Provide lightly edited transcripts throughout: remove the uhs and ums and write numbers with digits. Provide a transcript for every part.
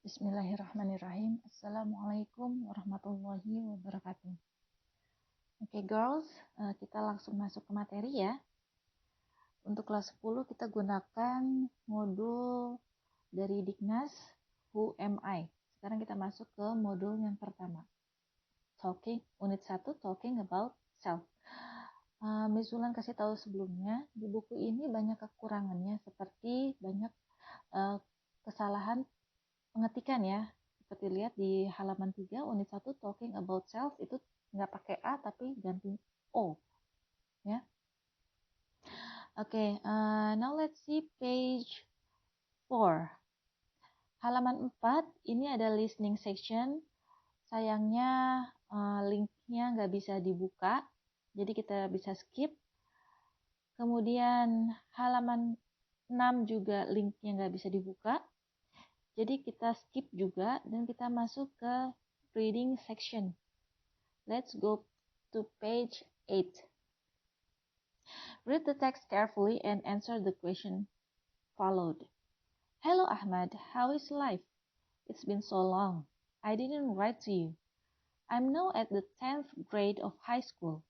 Bismillahirrahmanirrahim. Assalamualaikum warahmatullahi wabarakatuh. Oke, girls, kita langsung masuk ke materi ya. Untuk kelas 10 kita gunakan modul dari Dignas, Who Am I? Sekarang kita masuk ke modul yang pertama. Unit 1, Talking About Self. Miss Zulan kasih tahu sebelumnya, di buku ini banyak kekurangannya, seperti banyak kesalahan pengetikan ya. Seperti lihat di halaman 3 unit 1 Talking About Self itu nggak pakai A tapi ganti O ya. Oke, now let's see page 4. Halaman 4 ini ada listening section. Sayangnya linknya nggak bisa dibuka, jadi kita bisa skip. Kemudian halaman 6 juga linknya nggak bisa dibuka. Jadi kita skip juga dan kita masuk ke reading section. Let's go to page 8. Read the text carefully and answer the question followed. Hello Ahmad, how is life? It's been so long. I didn't write to you. I'm now at the 10th grade of high school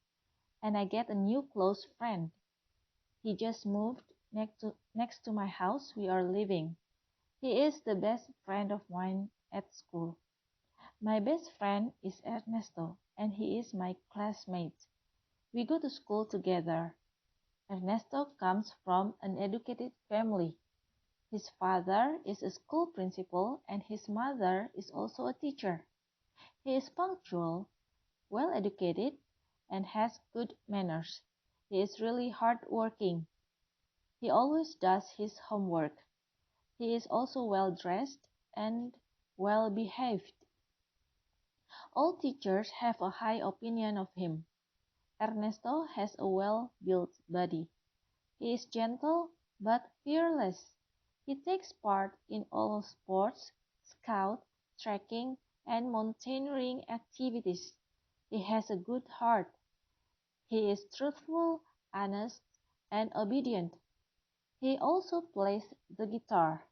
and I get a new close friend. He just moved next to my house we are living. He is the best friend of mine at school. My best friend is Ernesto, and he is my classmate. We go to school together. Ernesto comes from an educated family. His father is a school principal, and his mother is also a teacher. He is punctual, well educated, and has good manners. He is really hardworking. He always does his homework. He is also well dressed and well behaved. All teachers have a high opinion of him. Ernesto has a well-built body. He is gentle but fearless. He takes part in all sports, scout, trekking, and mountaineering activities. He has a good heart. He is truthful, honest, and obedient. He also plays the guitar,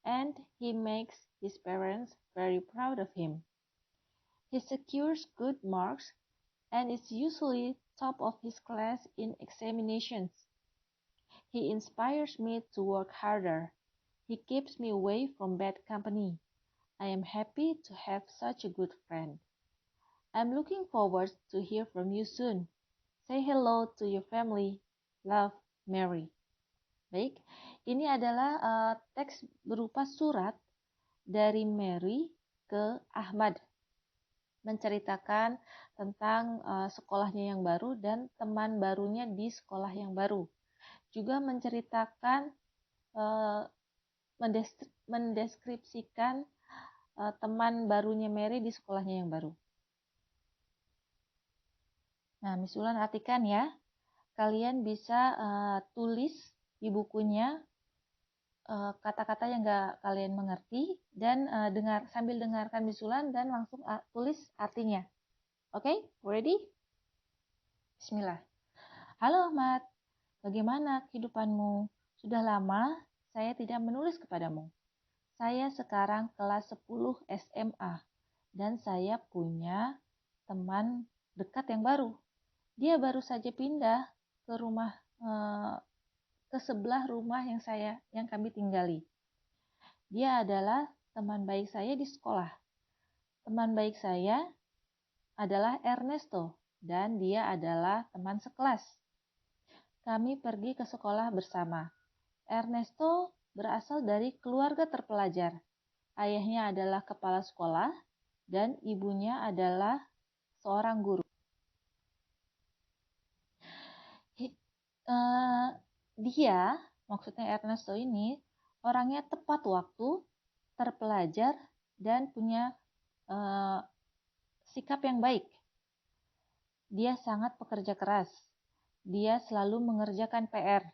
and he makes his parents very proud of him. He secures good marks and is usually top of his class in examinations. He inspires me to work harder. He keeps me away from bad company. I am happy to have such a good friend. I'm looking forward to hear from you soon. Say hello to your family. Love, Mary. Baik, ini adalah teks berupa surat dari Mary ke Ahmad, menceritakan tentang sekolahnya yang baru dan teman barunya di sekolah yang baru. Juga menceritakan, mendeskripsikan teman barunya Mary di sekolahnya yang baru. Nah, Miss Ulan artikan ya. Kalian bisa tulis di bukunya kata-kata yang nggak kalian mengerti dan sambil dengarkan Miss Ulan dan langsung tulis artinya. Oke, ready? Bismillah. Halo Ahmad, bagaimana kehidupanmu? Sudah lama saya tidak menulis kepadamu. Saya sekarang kelas 10 SMA dan saya punya teman dekat yang baru. Dia baru saja pindah ke rumah ke sebelah rumah yang kami tinggali. Dia adalah teman baik saya di sekolah. Teman baik saya adalah Ernesto dan dia adalah teman sekelas. Kami pergi ke sekolah bersama. Ernesto berasal dari keluarga terpelajar. Ayahnya adalah kepala sekolah dan ibunya adalah seorang guru. Dia, maksudnya Ernesto ini, orangnya tepat waktu, terpelajar, dan punya sikap yang baik. Dia sangat pekerja keras. Dia selalu mengerjakan PR.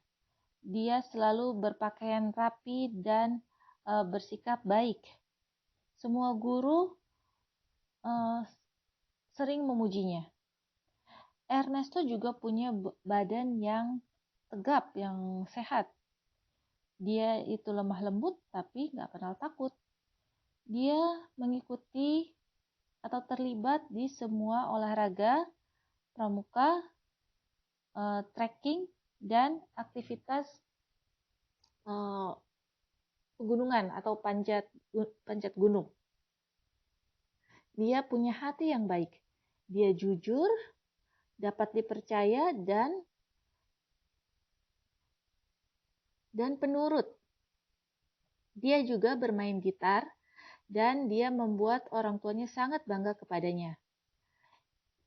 Dia selalu berpakaian rapi dan bersikap baik. Semua guru sering memujinya. Ernesto juga punya badan yang tegap, yang sehat. Dia itu lemah lembut tapi nggak kenal takut. Dia mengikuti atau terlibat di semua olahraga, pramuka, trekking, dan aktivitas pegunungan atau panjat gunung. Dia punya hati yang baik. Dia jujur, dapat dipercaya, dan penurut. Dia juga bermain gitar, dan dia membuat orang tuanya sangat bangga kepadanya.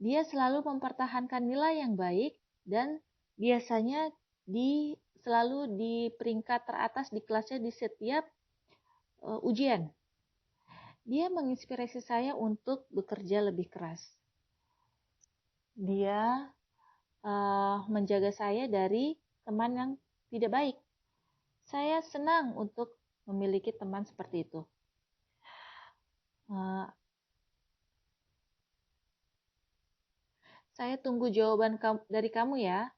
Dia selalu mempertahankan nilai yang baik, dan biasanya selalu di peringkat teratas di kelasnya di setiap ujian. Dia menginspirasi saya untuk bekerja lebih keras. Dia menjaga saya dari teman yang tidak baik. Saya senang untuk memiliki teman seperti itu. Saya tunggu jawaban dari kamu ya.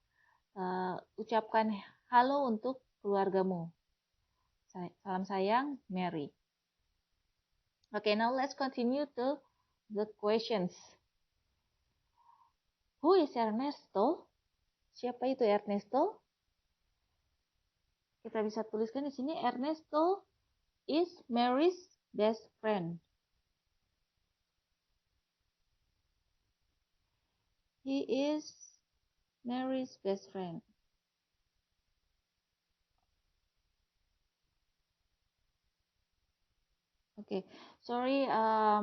Ucapkan halo untuk keluargamu. Salam sayang, Mary. Okay, now let's continue to the questions. Who is Ernesto? Siapa itu Ernesto? Kita bisa tuliskan di sini, Ernesto is Mary's best friend. He is Mary's best friend. Okay, sorry,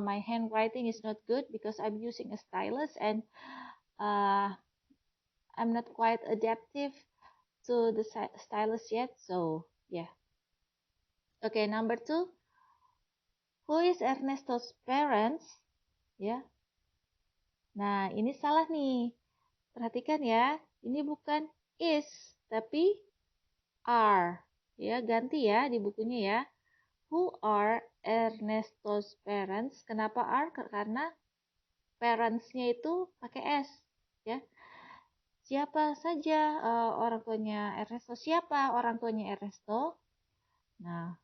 my handwriting is not good because I'm using a stylus and I'm not quite adaptive to the stylus yet, so yeah. Okay, number 2. Who is Ernesto's parents? Ya. Nah, ini salah nih. Perhatikan ya, ini bukan is, tapi are. Ya, ganti ya di bukunya ya. Who are Ernesto's parents? Kenapa are? Karena parents-nya itu pakai s, ya. Siapa saja orang tuanya Ernesto? Siapa orang tuanya Ernesto? Nah,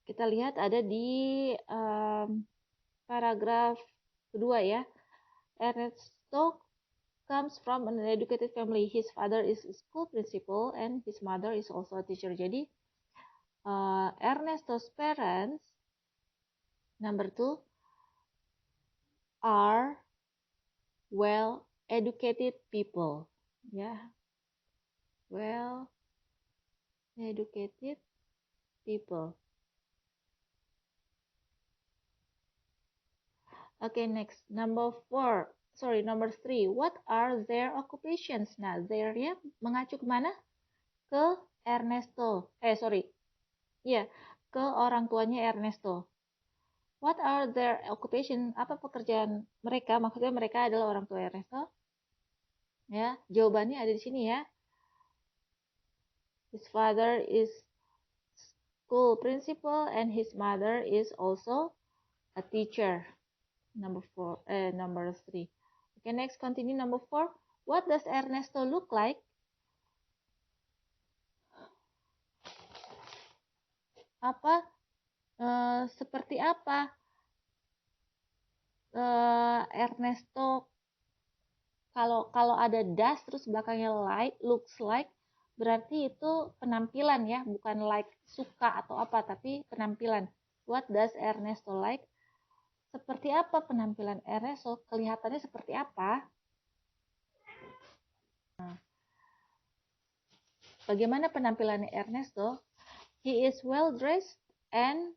kita lihat ada di paragraf kedua ya. Ernesto comes from an educated family. His father is a school principal and his mother is also a teacher. Jadi Ernesto's parents, number 2, are well educated people. Ya, well educated people. Okay, next, number 3. What are their occupations? Nah, their-nya mengacu kemana? Ke Ernesto. Ke orang tuanya Ernesto. What are their occupation? Apa pekerjaan mereka? Maksudnya mereka adalah orang tua Ernesto. Ya, jawabannya ada di sini ya. His father is school principal and his mother is also a teacher. Number 3. Okay, next, continue number 4. What does Ernesto look like? Seperti apa Ernesto? Kalau ada does terus belakangnya like, looks like, berarti itu penampilan ya, bukan like suka atau apa, tapi penampilan. What does Ernesto like? Seperti apa penampilan Ernesto? Kelihatannya seperti apa? Bagaimana penampilan Ernesto? He is well dressed and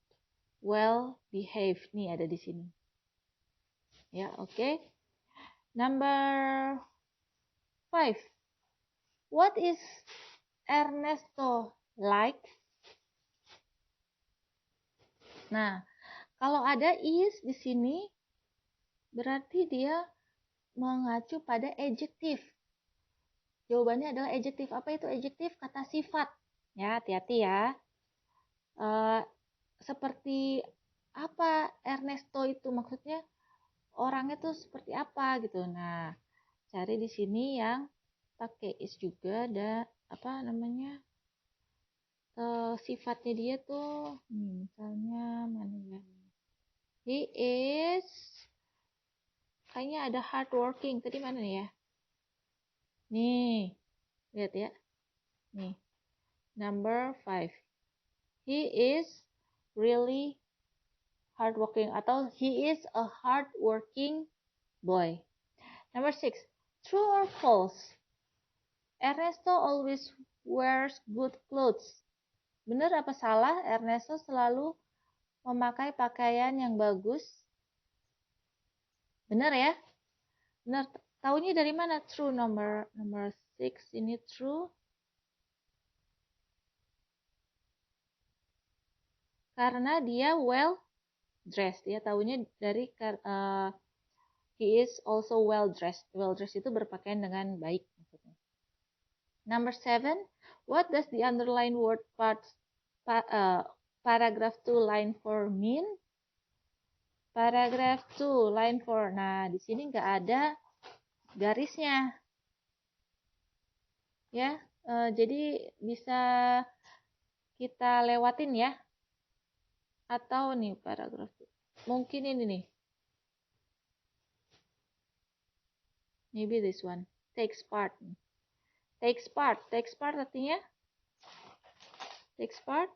well behaved. Nih ada di sini. Ya, oke. Number 5. What is Ernesto like? Nah, kalau ada is di sini, berarti dia mengacu pada adjektif. Jawabannya adalah adjektif. Apa itu adjektif? Kata sifat. Ya, hati-hati ya. Seperti apa Ernesto itu? Maksudnya orangnya tuh seperti apa gitu. Nah, cari di sini yang pakai is juga, ada sifatnya dia tuh. Misalnya mana ya? He is, kayaknya ada hardworking. Tadi mana nih ya? Nih, lihat ya. Nih, number 5. He is really hardworking atau he is a hardworking boy. Number 6. True or false? Ernesto always wears good clothes. Benar apa salah? Ernesto selalu memakai pakaian yang bagus. Benar ya? Benar. Taunya dari mana? True. Nomor 6 ini true. Karena dia well dressed. Ya, taunya dari he is also well dressed. Well dressed itu berpakaian dengan baik. Number 7, what does the underlined word paragraph 2 line 4 mean? Paragraph 2 line 4. Nah, di sini nggak ada garisnya. Ya, jadi bisa kita lewatin ya. Atau nih paragraph 2. Mungkin ini nih. Maybe this one. Takes part. Takes part artinya takes part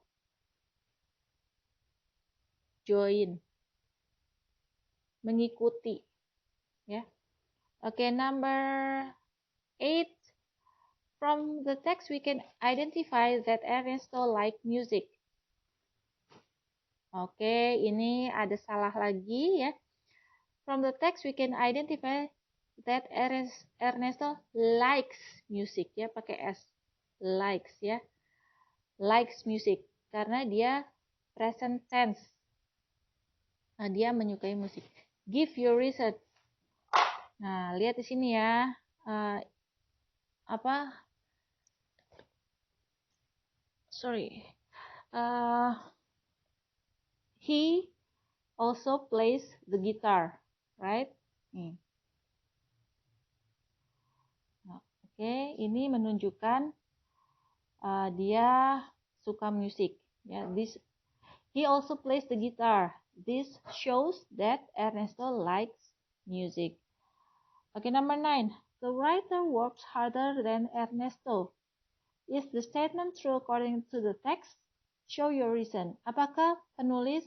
join, mengikuti ya. Oke, number 8. From the text we can identify that Ernesto like music. Oke, ini ada salah lagi ya. From the text we can identify that Ernesto likes music ya, pakai S. Likes ya. Likes music karena dia present tense. Nah, dia menyukai musik. Give your reason. Nah, lihat di sini ya. He also plays the guitar, right? Nih. Nah, oke, ini menunjukkan dia suka musik. Ya, he also plays the guitar. This shows that Ernesto likes music. Okay, number 9. The writer works harder than Ernesto. Is the statement true according to the text? Show your reason. Apakah penulis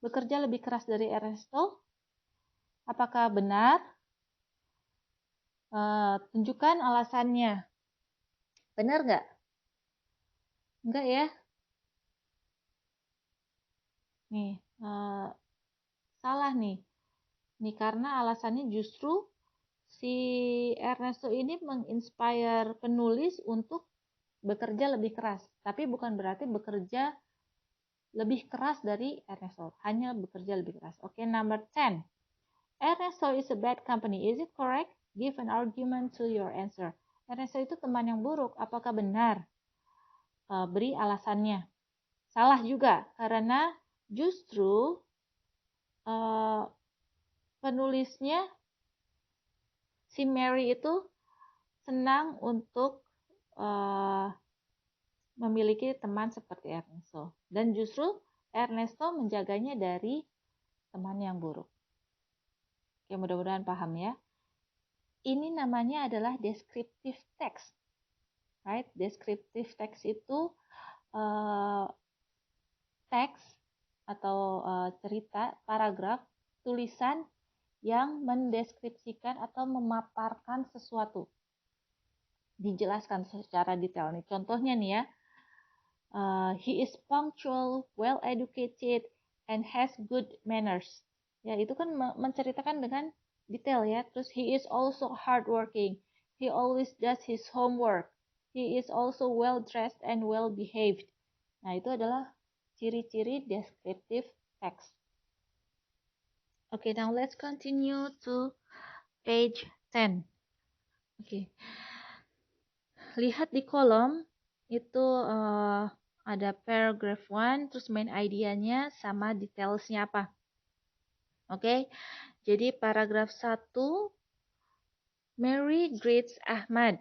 bekerja lebih keras dari Ernesto? Apakah benar? Tunjukkan alasannya. Benar nggak? Enggak ya? Nih, salah nih. Nih, karena alasannya justru si Ernesto ini menginspire penulis untuk bekerja lebih keras. Tapi bukan berarti bekerja lebih keras dari Ernesto. Hanya bekerja lebih keras. Oke, number 10. Ernesto is a bad company. Is it correct? Give an argument to your answer. Ernesto itu teman yang buruk. Apakah benar? Beri alasannya. Salah juga, karena justru penulisnya si Mary itu senang untuk memiliki teman seperti Ernesto. Dan justru Ernesto menjaganya dari teman yang buruk. Oke, mudah-mudahan paham ya. Ini namanya adalah descriptive text. Right? Descriptive text itu teks atau cerita, paragraf, tulisan yang mendeskripsikan atau memaparkan sesuatu. Dijelaskan secara detail nih. Contohnya nih ya, he is punctual, well educated, and has good manners. Ya, itu kan menceritakan dengan detail ya. Terus he is also hardworking. He always does his homework. He is also well dressed and well behaved. Nah, itu adalah ciri-ciri descriptive text. Okay, now let's continue to page 10. Okay. Lihat di kolom itu ada paragraph 1, terus main idea-nya sama detailsnya apa. Oke. Jadi paragraf 1, Mary greets Ahmad.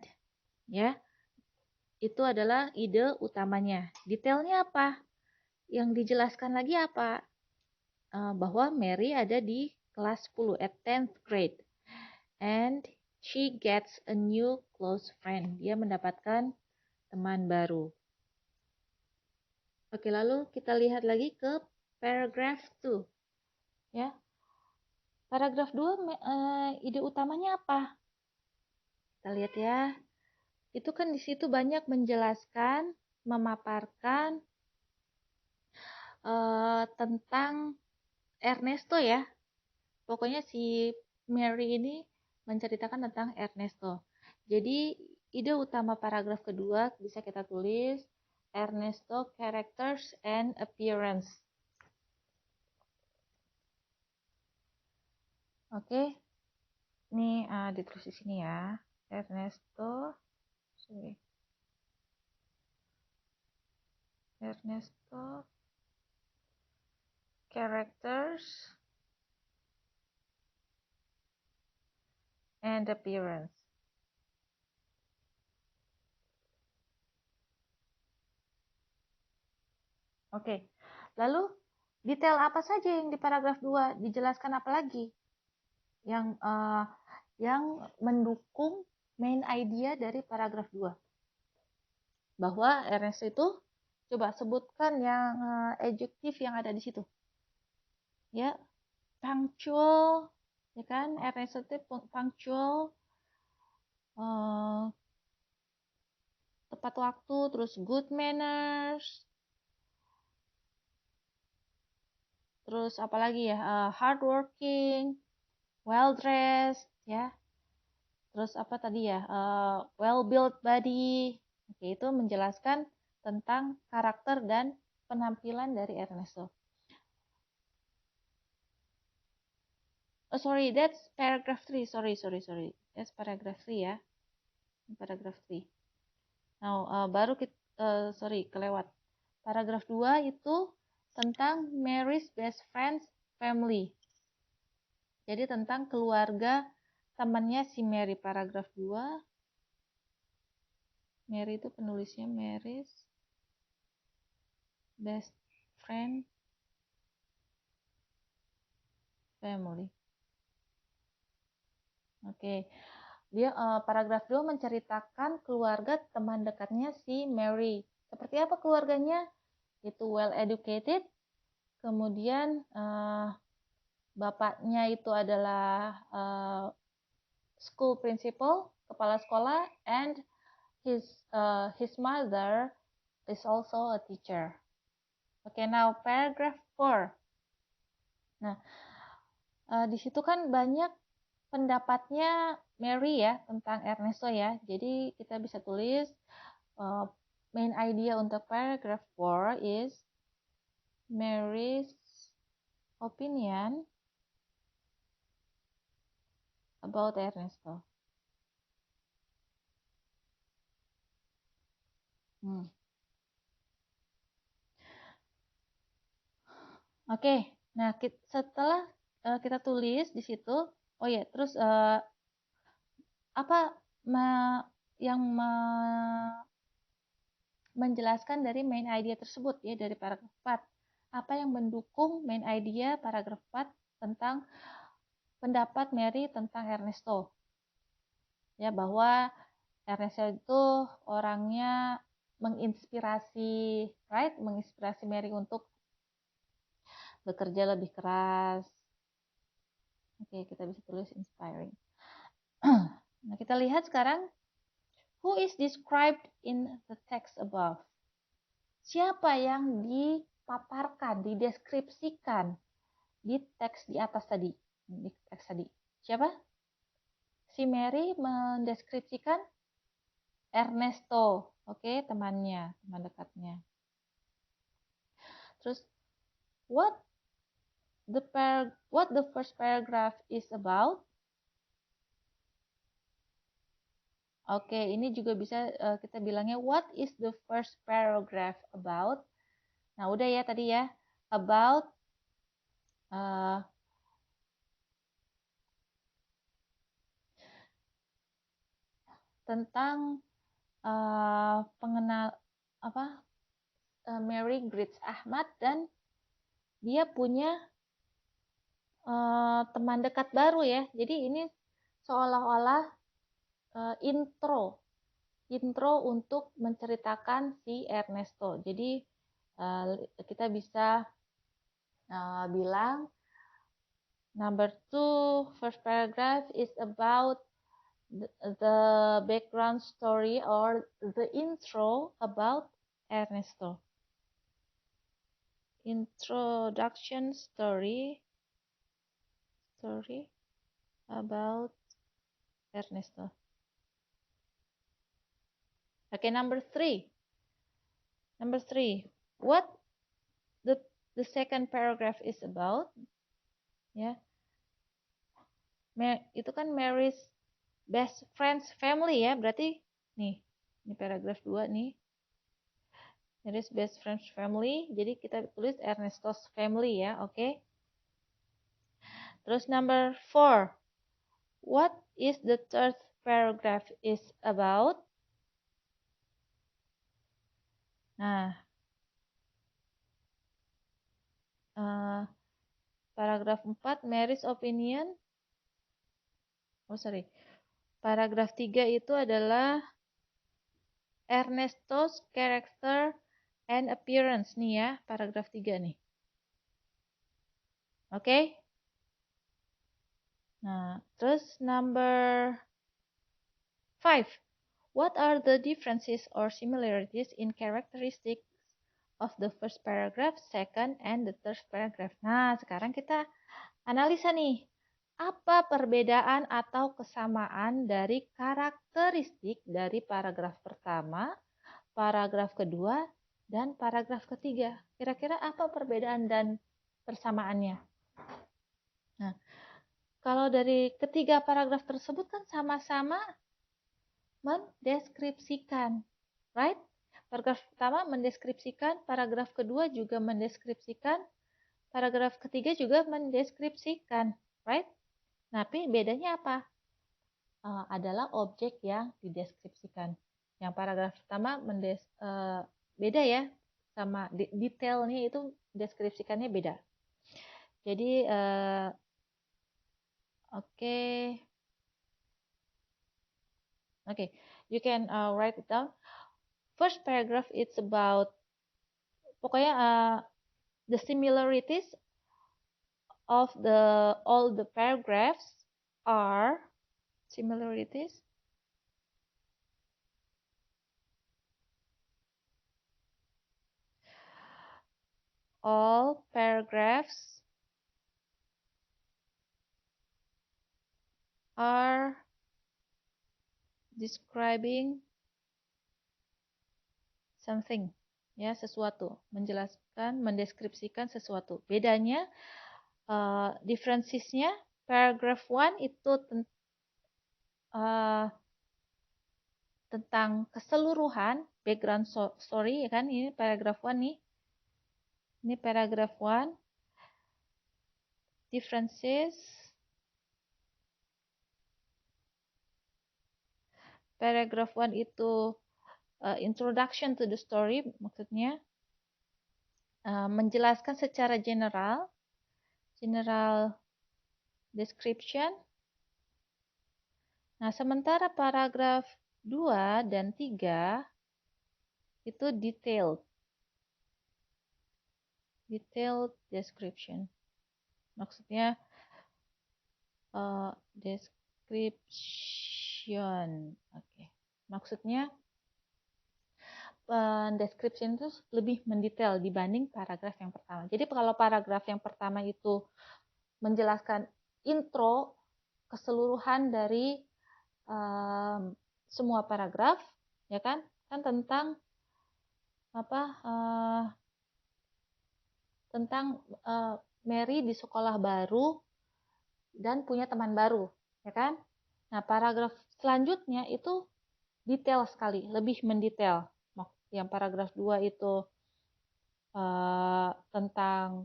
Ya. Itu adalah ide utamanya. Detailnya apa? Yang dijelaskan lagi apa? bahwa Mary ada di kelas 10 at 10th grade and she gets a new close friend. Dia mendapatkan teman baru. Oke, lalu kita lihat lagi ke paragraph 2. Ya. Paragraf 2 ide utamanya apa? Kita lihat ya. Itu kan di situ banyak menjelaskan, memaparkan tentang Ernesto ya. Pokoknya si Mary ini menceritakan tentang Ernesto. Jadi ide utama paragraf kedua bisa kita tulis Ernesto characters and appearance. Oke. Ini ditulis di sini ya. Ernesto characters and appearance. Oke. Lalu detail apa saja yang di paragraf 2? Dijelaskan apa lagi? Yang mendukung main idea dari paragraf 2. Bahwa Ernest itu, coba sebutkan yang adjektif yang ada di situ. Ya, punctual, ya kan? Ernest itu punctual, tepat waktu, terus good manners, terus apalagi ya, hardworking, well dressed, ya. Terus apa tadi ya, well built body. Oke, itu menjelaskan tentang karakter dan penampilan dari Ernesto. Oh, sorry, that's paragraph 3. Sorry. That's paragraph 3 ya. Paragraph 3. Now, baru kita, kelewat. Paragraph 2 itu tentang Mary's best friend's family. Jadi tentang keluarga temannya si Mary. Paragraph 2. Mary itu penulisnya Mary's best friend family. Oke. Dia paragraf 2 menceritakan keluarga teman dekatnya si Mary. Seperti apa keluarganya? Itu well educated. Kemudian bapaknya itu adalah school principal, kepala sekolah, and his mother is also a teacher. Okay, now paragraph 4. Nah, di situ kan banyak pendapatnya Mary ya tentang Ernesto ya. Jadi kita bisa tulis main idea untuk paragraph 4 is Mary's opinion about Ernesto. Oke, nah setelah kita tulis di situ, oh ya, terus apa yang menjelaskan dari main idea tersebut ya dari paragraf 4. Apa yang mendukung main idea paragraf 4 tentang pendapat Mary tentang Ernesto. Ya, bahwa Ernesto itu orangnya menginspirasi, right? Menginspirasi Mary untuk bekerja lebih keras. Oke, kita bisa tulis inspiring. Nah, kita lihat sekarang who is described in the text above. Siapa yang dipaparkan, dideskripsikan di teks di atas tadi, di teks tadi. Siapa? Si Mary mendeskripsikan Ernesto, oke, temannya, teman dekatnya. Terus what the first paragraph is about? Oke, ini juga bisa kita bilangnya what is the first paragraph about? Nah, udah ya tadi ya, about tentang pengenal Mary greets Ahmad dan dia punya teman dekat baru ya. Jadi ini seolah-olah intro untuk menceritakan si Ernesto. Jadi kita bisa bilang number 2, first paragraph is about the background story or the intro about Ernesto. Introduction story about Ernesto. Okay, number 3. What the second paragraph is about? Ya. Itu kan Mary's best friend's family ya, berarti nih, ini paragraf 2 nih. Mary's best friend's family, jadi kita tulis Ernesto's family ya, oke. Terus number 4. What is the third paragraph is about? Nah, paragraf 4, Mary's opinion. Paragraf 3 itu adalah Ernesto's character and appearance nih ya, paragraf 3 nih. Oke? Nah, terus number 5. What are the differences or similarities in characteristics of the first paragraph, second, and the third paragraph? Nah, sekarang kita analisa nih. Apa perbedaan atau kesamaan dari karakteristik dari paragraf pertama, paragraf kedua, dan paragraf ketiga? Kira-kira apa perbedaan dan persamaannya? Nah, kalau dari ketiga paragraf tersebut kan sama-sama mendeskripsikan, right? Paragraf pertama mendeskripsikan, paragraf kedua juga mendeskripsikan, paragraf ketiga juga mendeskripsikan, right? Tapi bedanya apa? Adalah objek yang dideskripsikan. Yang paragraf pertama beda ya, sama detailnya itu deskripsikannya beda. Jadi Okay, you can write it down. First paragraph, it's about pokoknya the similarities of all the paragraphs are similarities. All paragraphs are describing something, ya, sesuatu, menjelaskan, mendeskripsikan sesuatu. Bedanya, differencesnya, paragraph 1 itu tentang keseluruhan background story, ya kan? Ini paragraph 1 nih. Ini paragraph 1. Differences. Paragraph 1 itu introduction to the story, maksudnya menjelaskan secara general description. Nah, sementara paragraf 2 dan 3 itu detailed description. Maksudnya description. Oke. Maksudnya description itu lebih mendetail dibanding paragraf yang pertama. Jadi kalau paragraf yang pertama itu menjelaskan intro keseluruhan dari semua paragraf, ya kan? Kan tentang tentang Mary di sekolah baru dan punya teman baru, ya kan? Nah, paragraf selanjutnya itu detail sekali, lebih mendetail. Yang paragraf 2 itu tentang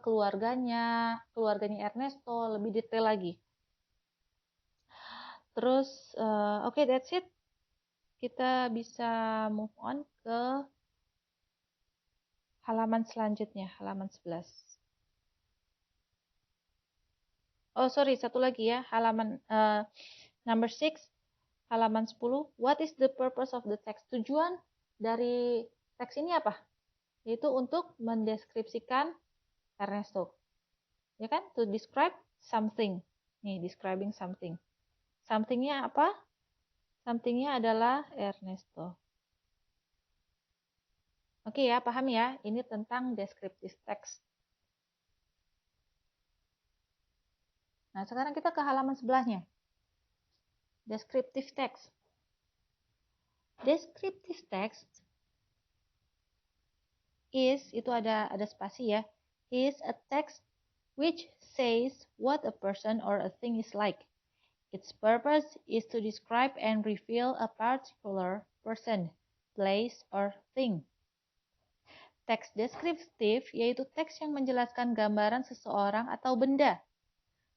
keluarganya Ernesto, lebih detail lagi. Terus, oke, that's it. Kita bisa move on ke halaman selanjutnya, halaman 11. Oh, sorry, satu lagi ya, halaman number 6, halaman 10. What is the purpose of the text? Tujuan dari teks ini apa? Yaitu untuk mendeskripsikan Ernesto. Ya kan? To describe something. Nih, describing something. Somethingnya apa? Somethingnya adalah Ernesto. Oke ya, paham ya? Ini tentang descriptive text. Nah, sekarang kita ke halaman sebelahnya. Descriptive text. Descriptive text is, itu ada spasi ya, is a text which says what a person or a thing is like. Its purpose is to describe and reveal a particular person, place, or thing. Teks deskriptif yaitu teks yang menjelaskan gambaran seseorang atau benda.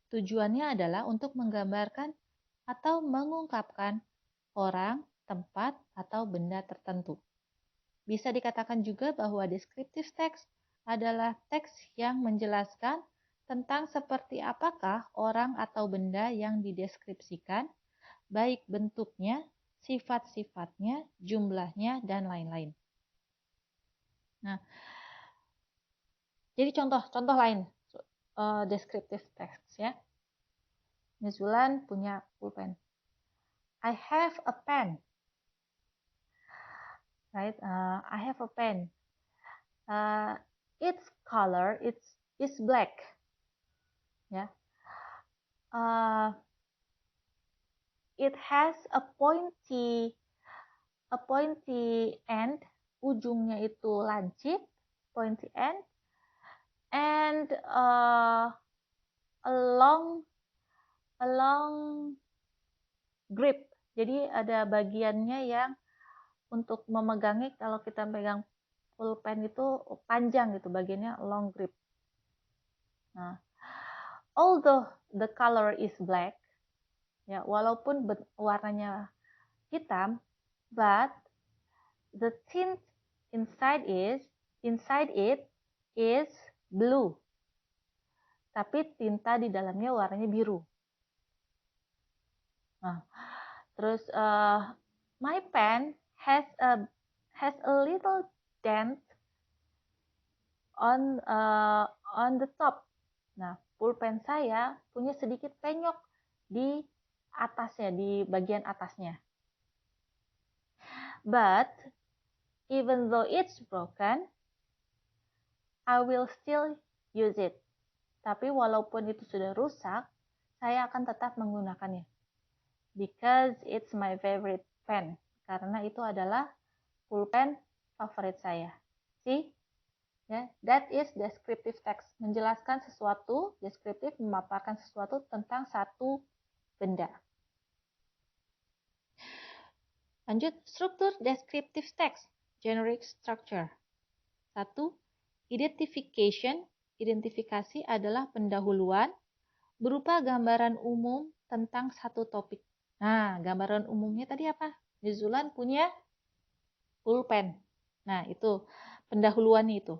Tujuannya adalah untuk menggambarkan atau mengungkapkan orang, tempat, atau benda tertentu. Bisa dikatakan juga bahwa deskriptif teks adalah teks yang menjelaskan tentang seperti apakah orang atau benda yang dideskripsikan, baik bentuknya, sifat-sifatnya, jumlahnya, dan lain-lain. Nah, jadi contoh lain deskriptif teks ya. Mizulan punya pulpen. I have a pen. Right? I have a pen. Its color is black. Ya. It has a pointy end. Ujungnya itu lancip, pointy end, and a long grip. Jadi ada bagiannya yang untuk memegangnya, kalau kita pegang pulpen itu panjang gitu, bagiannya long grip. Nah, although the color is black, ya walaupun warnanya hitam, but the tint inside it is blue. Tapi tinta di dalamnya warnanya biru. Nah, terus my pen has a little dent on the top. Nah, pulpen saya punya sedikit penyok di atasnya, di bagian atasnya. But even though it's broken, I will still use it. Tapi walaupun itu sudah rusak, saya akan tetap menggunakannya. Because it's my favorite pen. Karena itu adalah pulpen favorit saya. See? Ya, that is descriptive text. Menjelaskan sesuatu, deskriptif memaparkan sesuatu tentang satu benda. Lanjut, struktur descriptive text. Generic structure. 1. Identification. Identifikasi adalah pendahuluan berupa gambaran umum tentang satu topik. Nah, gambaran umumnya tadi apa? Mizulan punya pulpen. Nah, itu pendahuluannya itu.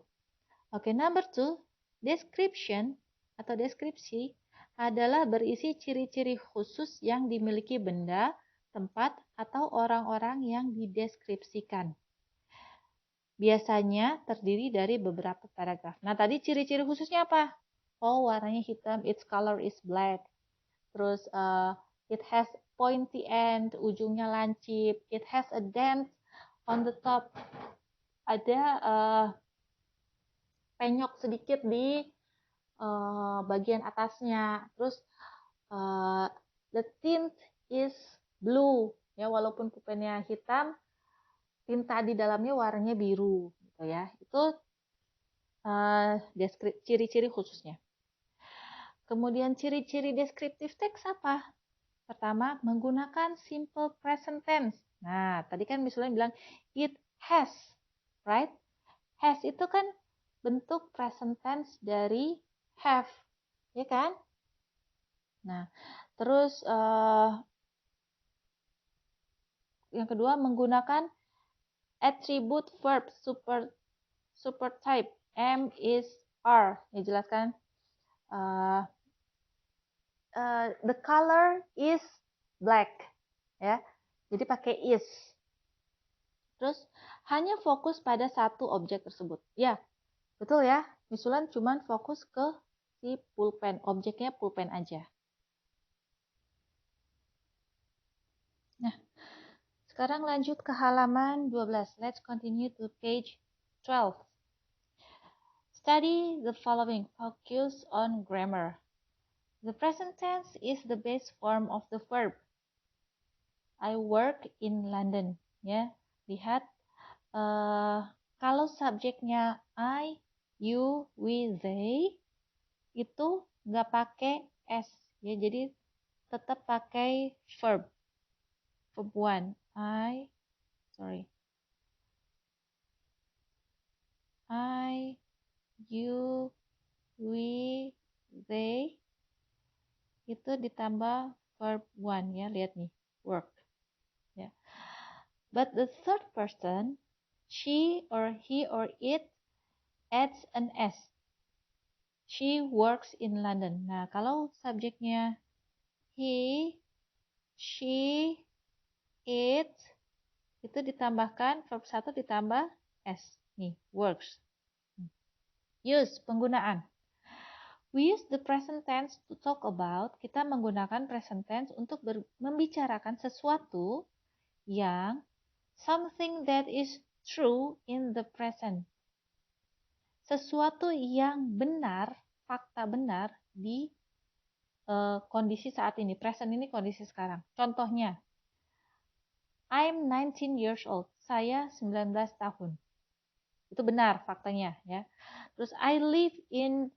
Oke, number 2, description atau deskripsi adalah berisi ciri-ciri khusus yang dimiliki benda, tempat, atau orang-orang yang dideskripsikan. Biasanya terdiri dari beberapa paragraf. Nah, tadi ciri-ciri khususnya apa? Oh, warnanya hitam, its color is black. Terus, it has pointy end, ujungnya lancip. It has a dent on the top. Ada penyok sedikit di bagian atasnya. Terus the tint is blue, ya walaupun pulpennya hitam, tinta di dalamnya warnanya biru, gitu ya. Itu ciri-ciri khususnya. Kemudian ciri-ciri deskriptif teks apa? Pertama, menggunakan simple present tense. Nah, tadi kan misalnya bilang it has, right? Has itu kan bentuk present tense dari have, ya kan? Nah, terus yang kedua menggunakan attribute verb supertype am, is, are. Dijelaskan the color is black, ya. Jadi pakai is. Terus hanya fokus pada satu objek tersebut. Ya, betul ya. Misulan cuman fokus ke si pulpen, objeknya pulpen aja. Nah, sekarang lanjut ke halaman 12. Let's continue to page 12. Study the following. Focus on grammar. The present tense is the base form of the verb. I work in London. Ya, lihat kalau subjeknya I, you, we, they itu nggak pakai s. Ya, jadi tetap pakai verb. Verb one. I, you, we, they itu ditambah verb one, ya, lihat nih, work, ya. But the third person, she or he or it, adds an s. She works in London. Nah, kalau subjeknya he, she, it itu ditambahkan verb 1 ditambah s. Nih, works. Use, penggunaan. We use the present tense to talk about. Kita menggunakan present tense untuk membicarakan sesuatu yang something that is true in the present. Sesuatu yang benar, fakta benar di kondisi saat ini. Present ini kondisi sekarang. Contohnya, I'm 19 years old. Saya 19 tahun. Itu benar faktanya, ya. Terus I live in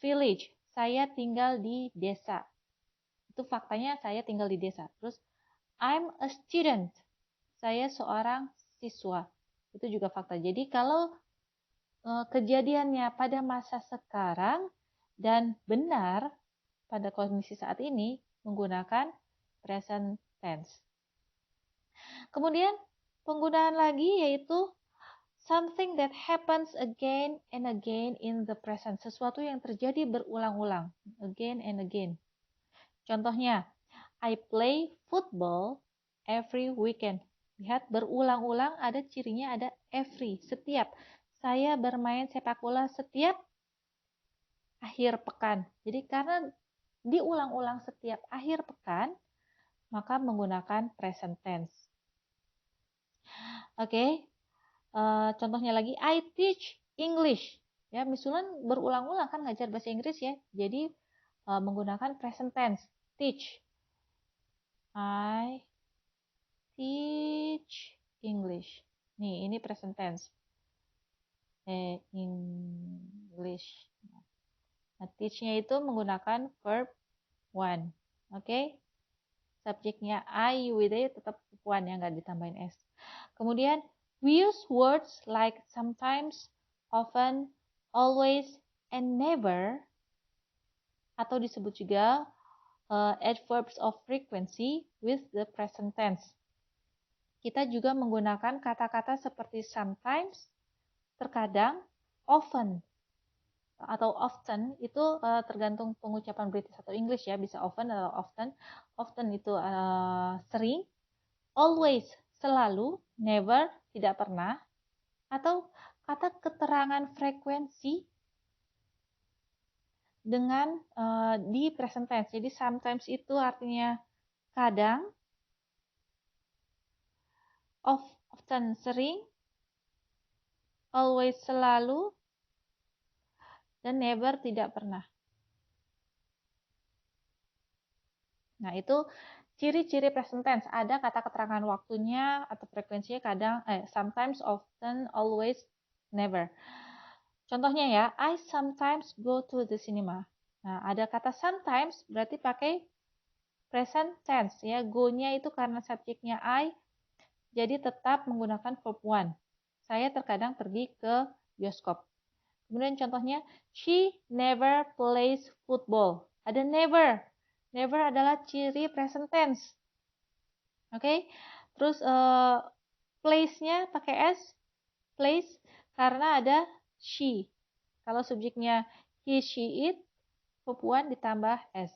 village. Saya tinggal di desa. Itu faktanya saya tinggal di desa. Terus I'm a student. Saya seorang siswa. Itu juga fakta. Jadi kalau kejadiannya pada masa sekarang dan benar pada kondisi saat ini menggunakan present tense. Kemudian penggunaan lagi yaitu something that happens again and again in the present. Sesuatu yang terjadi berulang-ulang. Again and again. Contohnya, I play football every weekend. Lihat, berulang-ulang ada cirinya, ada every, setiap. Saya bermain sepak bola setiap akhir pekan. Jadi karena diulang-ulang setiap akhir pekan, maka menggunakan present tense. Oke. Contohnya lagi, I teach English. Ya, misulan berulang-ulang kan ngajar bahasa Inggris ya. Jadi menggunakan present tense, teach. I teach English. Nih, ini present tense. English. Nah, teach-nya itu menggunakan verb one. Oke? Subjeknya I, you, they tetap verb one yang nggak ditambahin s. Kemudian, we use words like sometimes, often, always, and never, atau disebut juga adverbs of frequency with the present tense. Kita juga menggunakan kata-kata seperti sometimes, terkadang, often, atau often itu tergantung pengucapan British atau English ya, bisa often atau often. Often itu sering, always selalu, never tidak pernah, atau kata keterangan frekuensi dengan di present tense. Jadi sometimes itu artinya kadang, often sering, always selalu, dan never tidak pernah. Nah, itu ciri-ciri present tense. Ada kata keterangan waktunya atau frekuensinya kadang, sometimes, often, always, never. Contohnya ya, I sometimes go to the cinema. Nah, ada kata sometimes berarti pakai present tense ya. Go-nya itu karena subjeknya I, jadi tetap menggunakan verb one. Saya terkadang pergi ke bioskop. Kemudian contohnya, she never plays football. Ada never. Never adalah ciri present tense. Oke. Terus place-nya pakai s. Place karena ada she. Kalau subjeknya he, she, it, verb one ditambah s.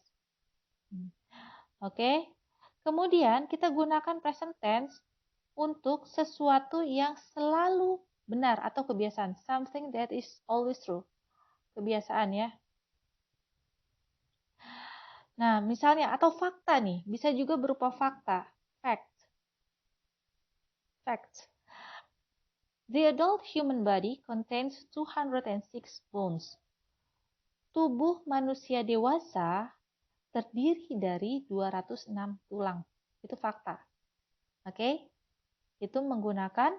Oke. Kemudian kita gunakan present tense untuk sesuatu yang selalu benar atau kebiasaan. Something that is always true. Kebiasaan ya. Nah, misalnya atau fakta nih, bisa juga berupa fakta. Fact. Facts. The adult human body contains 206 bones. Tubuh manusia dewasa terdiri dari 206 tulang. Itu fakta. Oke? Itu menggunakan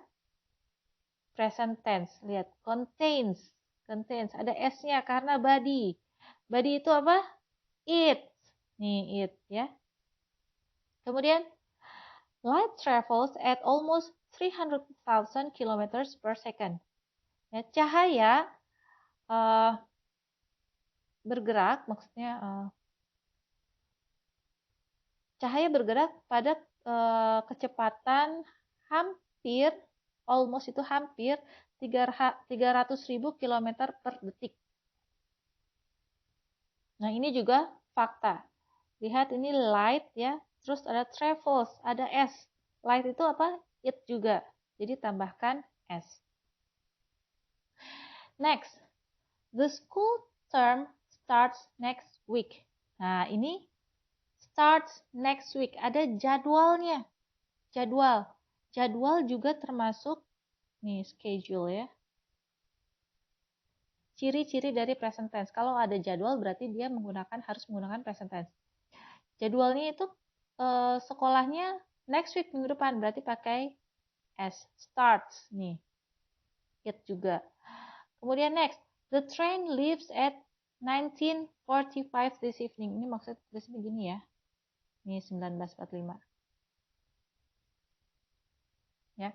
present tense. Lihat, contains. Contains. Ada S-nya karena body. Body itu apa? It. Nih, it ya. Kemudian, light travels at almost 300,000 kilometers per second. Ya, cahaya bergerak, maksudnya cahaya bergerak pada kecepatan hampir, almost itu hampir 300.000 kilometer per detik. Nah, ini juga fakta. Lihat ini light ya, terus ada travels, ada S. Light itu apa? It juga. Jadi tambahkan S. Next, the school term starts next week. Nah, ini starts next week. Ada jadwalnya. Jadwal. Jadwal juga termasuk nih schedule ya. Ciri-ciri dari present tense. Kalau ada jadwal berarti dia harus menggunakan present tense. Jadwalnya itu sekolahnya next week minggu depan berarti pakai S. Starts nih. It juga. Kemudian next, the train leaves at 19:45 this evening. Ini maksud tulisnya begini ya. Ini 19:45. Ya.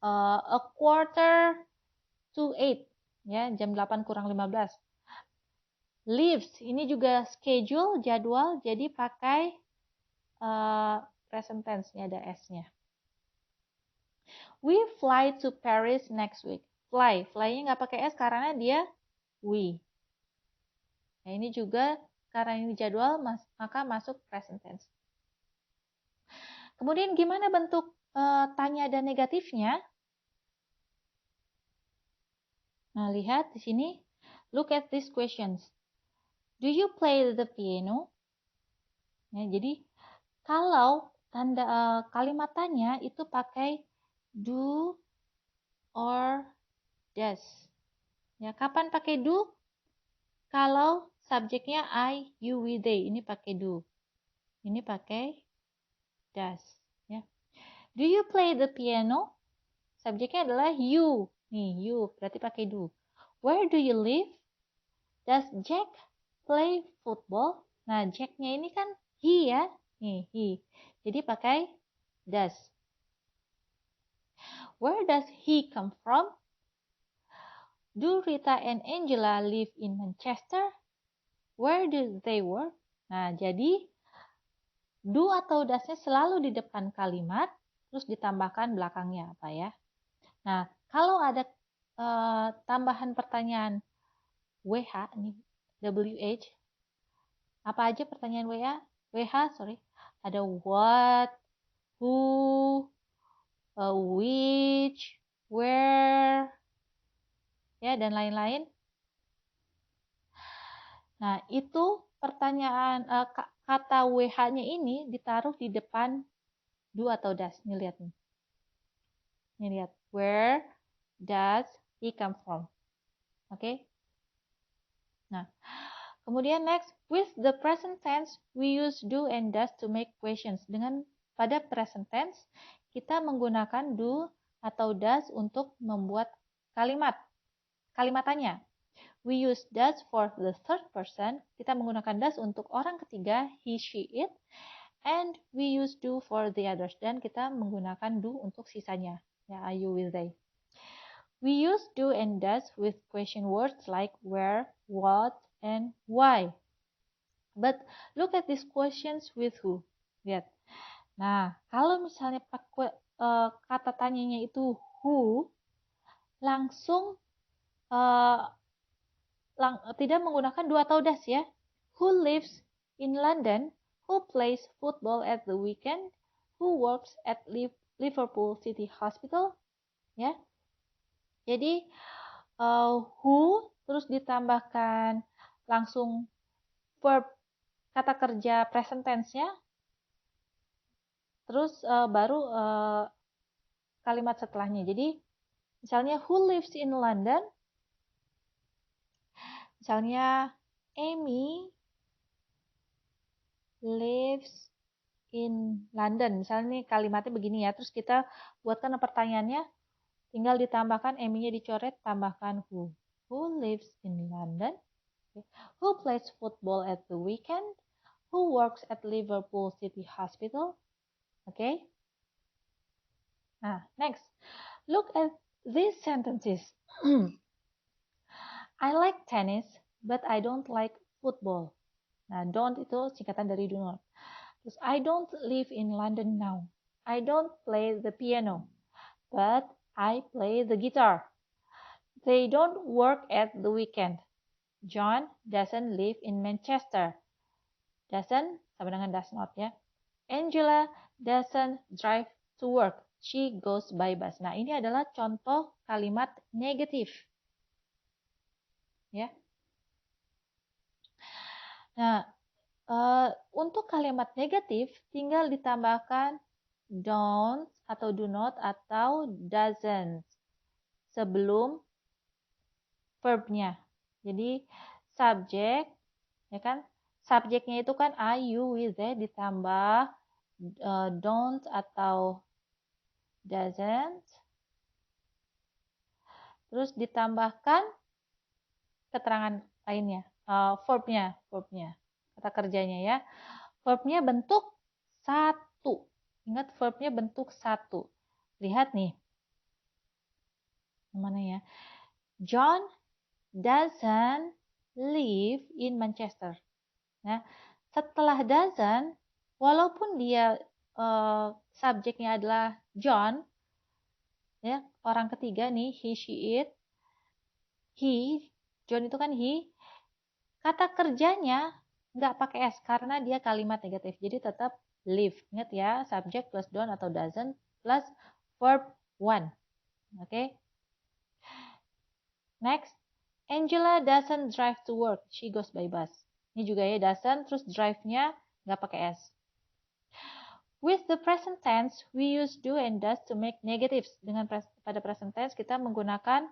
A quarter to 8. Ya, jam 8 kurang 15. Leaves, ini juga schedule, jadwal, jadi pakai present tense, ini ada S-nya. We fly to Paris next week. Fly-nya nggak pakai S karena dia we. Nah, ini juga karena ini jadwal, maka masuk present tense. Kemudian gimana bentuk tanya dan negatifnya? Nah, lihat di sini. Look at these questions. Do you play the piano? Ya, jadi kalau tanda kalimat tanya itu pakai do or does. Ya, kapan pakai do? Kalau subjeknya I, you, we, they, ini pakai do. Ini pakai does. Ya. Do you play the piano? Subjeknya adalah you. Nih, you berarti pakai do. Where do you live? Does Jack play football? Nah, Jack-nya ini kan he ya. Nih, he. Jadi pakai does. Where does he come from? Do Rita and Angela live in Manchester? Where do they work? Nah, jadi do atau does-nya selalu di depan kalimat, terus ditambahkan belakangnya apa ya. Nah, kalau ada tambahan pertanyaan WH, nih, WH, apa aja pertanyaan WH, sorry. Ada what, who, which, where, ya, dan lain-lain. Nah, itu pertanyaan kata WH-nya ini ditaruh di depan do atau does. Nih lihat nih. Nih lihat. Where does he come from? Oke. Nah, kemudian next, with the present tense we use do and does to make questions. Dengan pada present tense kita menggunakan do atau does untuk membuat kalimat tanya. We use does for the third person. Kita menggunakan does untuk orang ketiga, he, she, it. And we use do for the others. Dan kita menggunakan do untuk sisanya. Ya, are you, will, they. We use do and does with question words like where, what, and why. But look at these questions with who. Lihat. Nah, kalau misalnya pakai kata tanyanya itu who, langsung tidak menggunakan do atau does ya. Who lives in London? Who plays football at the weekend? Who works at Liverpool City Hospital? Ya. Jadi who terus ditambahkan langsung verb kata kerja present tense-nya. Terus baru kalimat setelahnya. Jadi misalnya who lives in London? Misalnya Amy lives in London. Misalnya nih kalimatnya begini ya. Terus kita buatkan pertanyaannya. Tinggal ditambahkan Amy-nya dicoret, tambahkan who. Who lives in London? Who plays football at the weekend? Who works at Liverpool City Hospital? Okay. Nah, next. Look at these sentences. I like tennis, but I don't like football. Nah, don't itu singkatan dari do not. Terus, I don't live in London now. I don't play the piano, but I play the guitar. They don't work at the weekend. John doesn't live in Manchester. Doesn't sama dengan does not ya. Angela doesn't drive to work. She goes by bus. Nah, ini adalah contoh kalimat negatif. Ya. Nah, untuk kalimat negatif tinggal ditambahkan don't atau do not atau doesn't sebelum verbnya. Jadi subjek, ya kan? Subjeknya itu kan I, you, we, they ditambah don't atau doesn't. Terus ditambahkan keterangan lainnya, verbnya, kata kerjanya ya. Verbnya bentuk satu. Ingat verbnya bentuk satu. Lihat nih. Mana ya? John doesn't live in Manchester. Nah, setelah doesn't, walaupun dia subjeknya adalah John, ya orang ketiga nih, he, she, it, he, John itu kan he, kata kerjanya nggak pakai s karena dia kalimat negatif. Jadi tetap live. Ingat ya, subject plus don't atau doesn't plus verb one. Oke. Next, Angela doesn't drive to work. She goes by bus. Ini juga ya doesn't, terus drive-nya nggak pakai s. With the present tense, we use do and does to make negatives. Dengan pada present tense kita menggunakan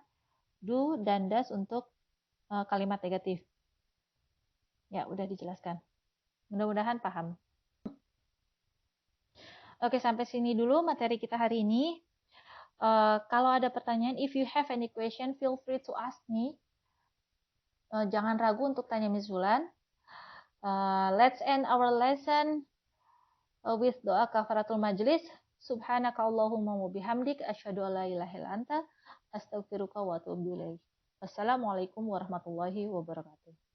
do dan does untuk kalimat negatif. Ya, udah dijelaskan. Mudah-mudahan paham. Oke, sampai sini dulu materi kita hari ini. Kalau ada pertanyaan, if you have any question, feel free to ask me. Jangan ragu untuk tanya Miss Zulan. Let's end our lesson with doa kafaratul majlis. Subhanaka Allahumma wa bihamdik asyhadu an la ilaha illa anta astaghfiruka wa atubu ilaik. Wassalamualaikum warahmatullahi wabarakatuh.